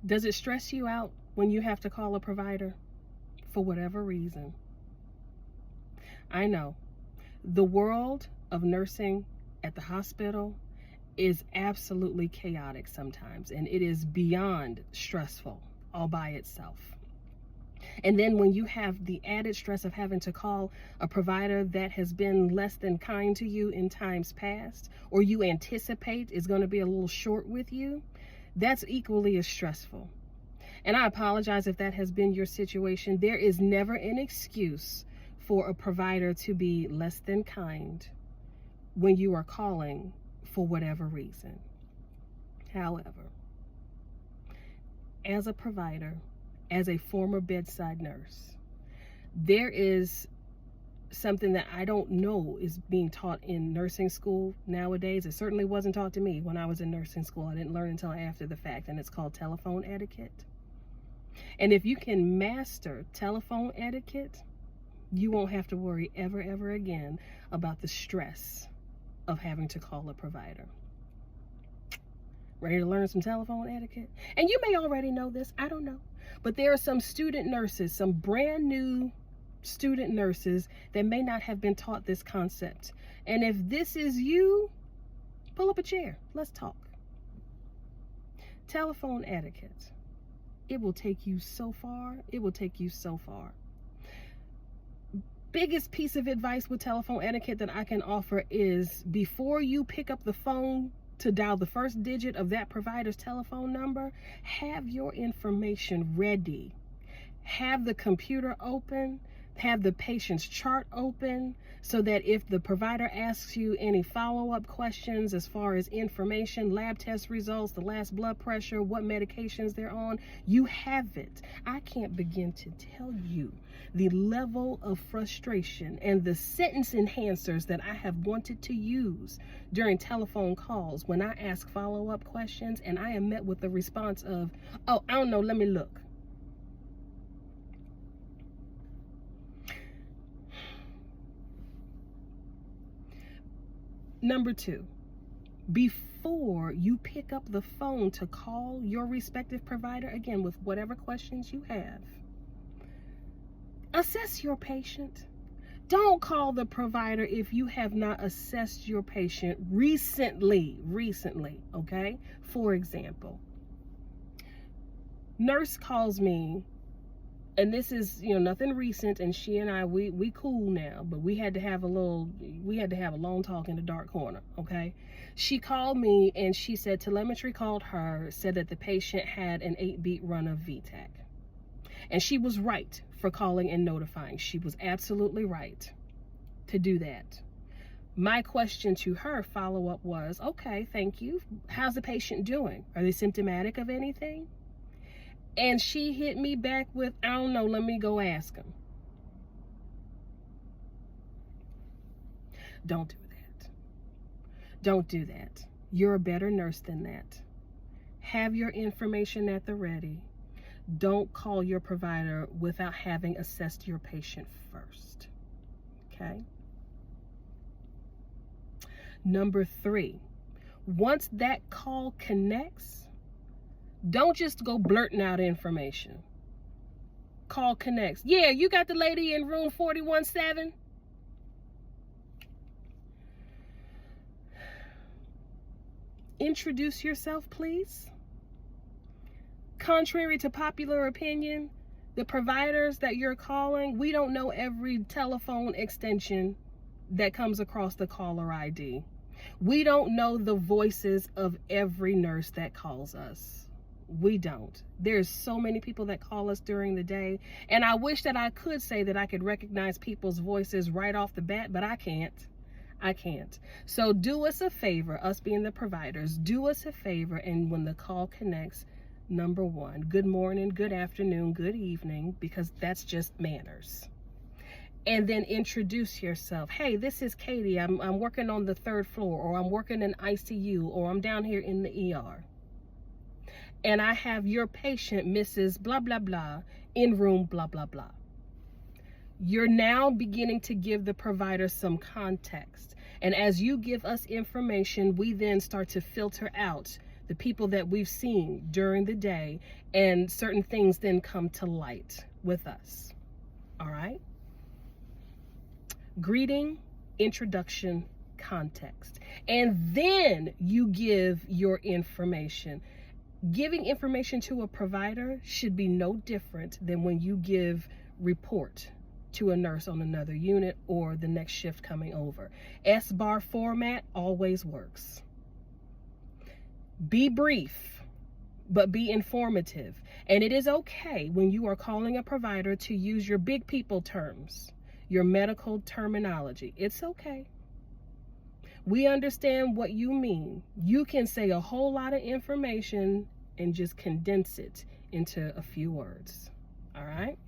Does it stress you out when you have to call a provider for whatever reason? I know the world of nursing at the hospital is absolutely chaotic sometimes, and it is beyond stressful all by itself. And then when you have the added stress of having to call a provider that has been less than kind to you in times past, or you anticipate is going to be a little short with you, that's equally as stressful. And I apologize if that has been your situation. There is never an excuse for a provider to be less than kind when you are calling for whatever reason. However, as a provider, as a former bedside nurse, there is something that I don't know is being taught in nursing school nowadays. It certainly wasn't taught to me when I was in nursing school. I didn't learn until after the fact, and it's called telephone etiquette. And if you can master telephone etiquette, you won't have to worry ever again about the stress of having to call a provider. Ready to learn some telephone etiquette? And you may already know this, I don't know. But there are some student nurses, some brand new student nurses that may not have been taught this concept. And if this is you, pull up a chair, let's talk. Telephone etiquette. It will take you so far. It will take you so far. Biggest piece of advice with telephone etiquette that I can offer is before you pick up the phone to dial the first digit of that provider's telephone number, have your information ready. Have the computer open, have the patient's chart open, so that if the provider asks you any follow-up questions as far as information, lab test results, the last blood pressure, what medications they're on, you have it. I can't begin to tell you the level of frustration and the sentence enhancers that I have wanted to use during telephone calls when I ask follow-up questions and I am met with the response of, oh, I don't know, let me look. Number 2, before you pick up the phone to call your respective provider, again, with whatever questions you have, assess your patient. Don't call the provider if you have not assessed your patient recently, okay? For example, nurse calls me, and this is, nothing recent, and she and I, we cool now, but we had to have a long talk in the dark corner, okay? She called me and she said telemetry called her, said that the patient had an 8-beat run of VTAC. And she was right for calling and notifying. She was absolutely right to do that. My question to her follow-up was, okay, thank you. How's the patient doing? Are they symptomatic of anything? And she hit me back with, I don't know, let me go ask him. Don't do that. Don't do that. You're a better nurse than that. Have your information at the ready. Don't call your provider without having assessed your patient first. Okay? Number 3, once that call connects, don't just go blurting out information. Call connects. Yeah, you got the lady in room 417? Introduce yourself, please. Contrary to popular opinion, the providers that you're calling, we don't know every telephone extension that comes across the caller ID. We don't know the voices of every nurse that calls us. We don't. There's so many people that call us during the day, and I wish that I could say that I could recognize people's voices right off the bat, but I can't. So do us a favor, us being the providers, do us a favor, and when the call connects, number 1, good morning, good afternoon, good evening, because that's just manners. And then introduce yourself. Hey, this is Katie. I'm working on the 3rd floor, or I'm working in ICU, or I'm down here in the ER. And I have your patient, Mrs. blah, blah, blah, in room blah, blah, blah. You're now beginning to give the provider some context. And as you give us information, we then start to filter out the people that we've seen during the day, and certain things then come to light with us. All right? Greeting, introduction, context. And then you give your information. Giving information to a provider should be no different than when you give report to a nurse on another unit or the next shift coming over. SBAR format always works. Be brief, but be informative. And it is okay when you are calling a provider to use your big people terms, your medical terminology. It's okay. We understand what you mean. You can say a whole lot of information and just condense it into a few words. All right?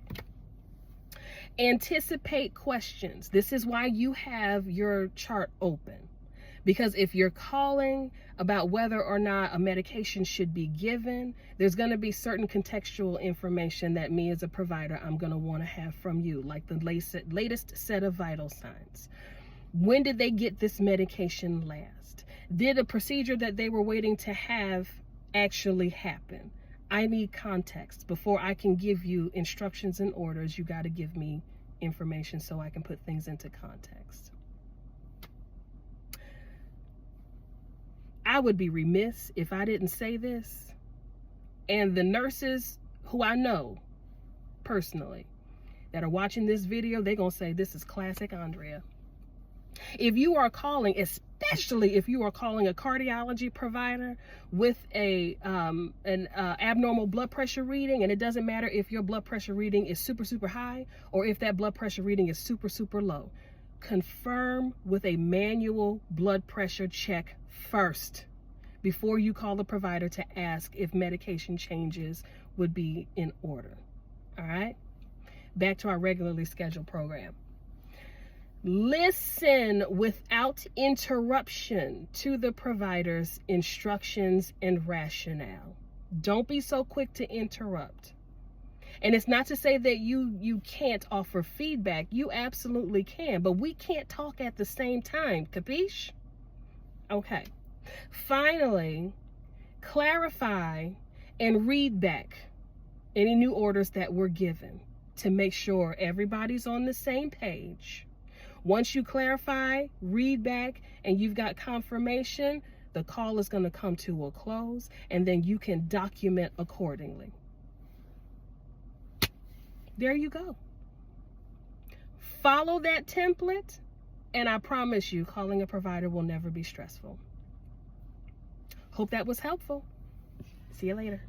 Anticipate questions. This is why you have your chart open. Because if you're calling about whether or not a medication should be given, there's going to be certain contextual information that me as a provider, I'm going to want to have from you, like the latest set of vital signs. When did they get this medication last? Did a procedure that they were waiting to have actually happen? I need context. Before I can give you instructions and orders, you got to give me information so I can put things into context. I would be remiss if I didn't say this. And the nurses who I know personally that are watching this video, they're going to say, this is classic Andrea. If you are calling, especially if you are calling a cardiology provider with an abnormal blood pressure reading, and it doesn't matter if your blood pressure reading is super, super high or if that blood pressure reading is super, super low, confirm with a manual blood pressure check first before you call the provider to ask if medication changes would be in order. All right? Back to our regularly scheduled program. Listen without interruption to the provider's instructions and rationale. Don't be so quick to interrupt. And it's not to say that you can't offer feedback. You absolutely can, but we can't talk at the same time. Capiche? Okay. Finally, clarify and read back any new orders that were given to make sure everybody's on the same page. Once you clarify, read back, and you've got confirmation, the call is going to come to a close, and then you can document accordingly. There you go. Follow that template, and I promise you, calling a provider will never be stressful. Hope that was helpful. See you later.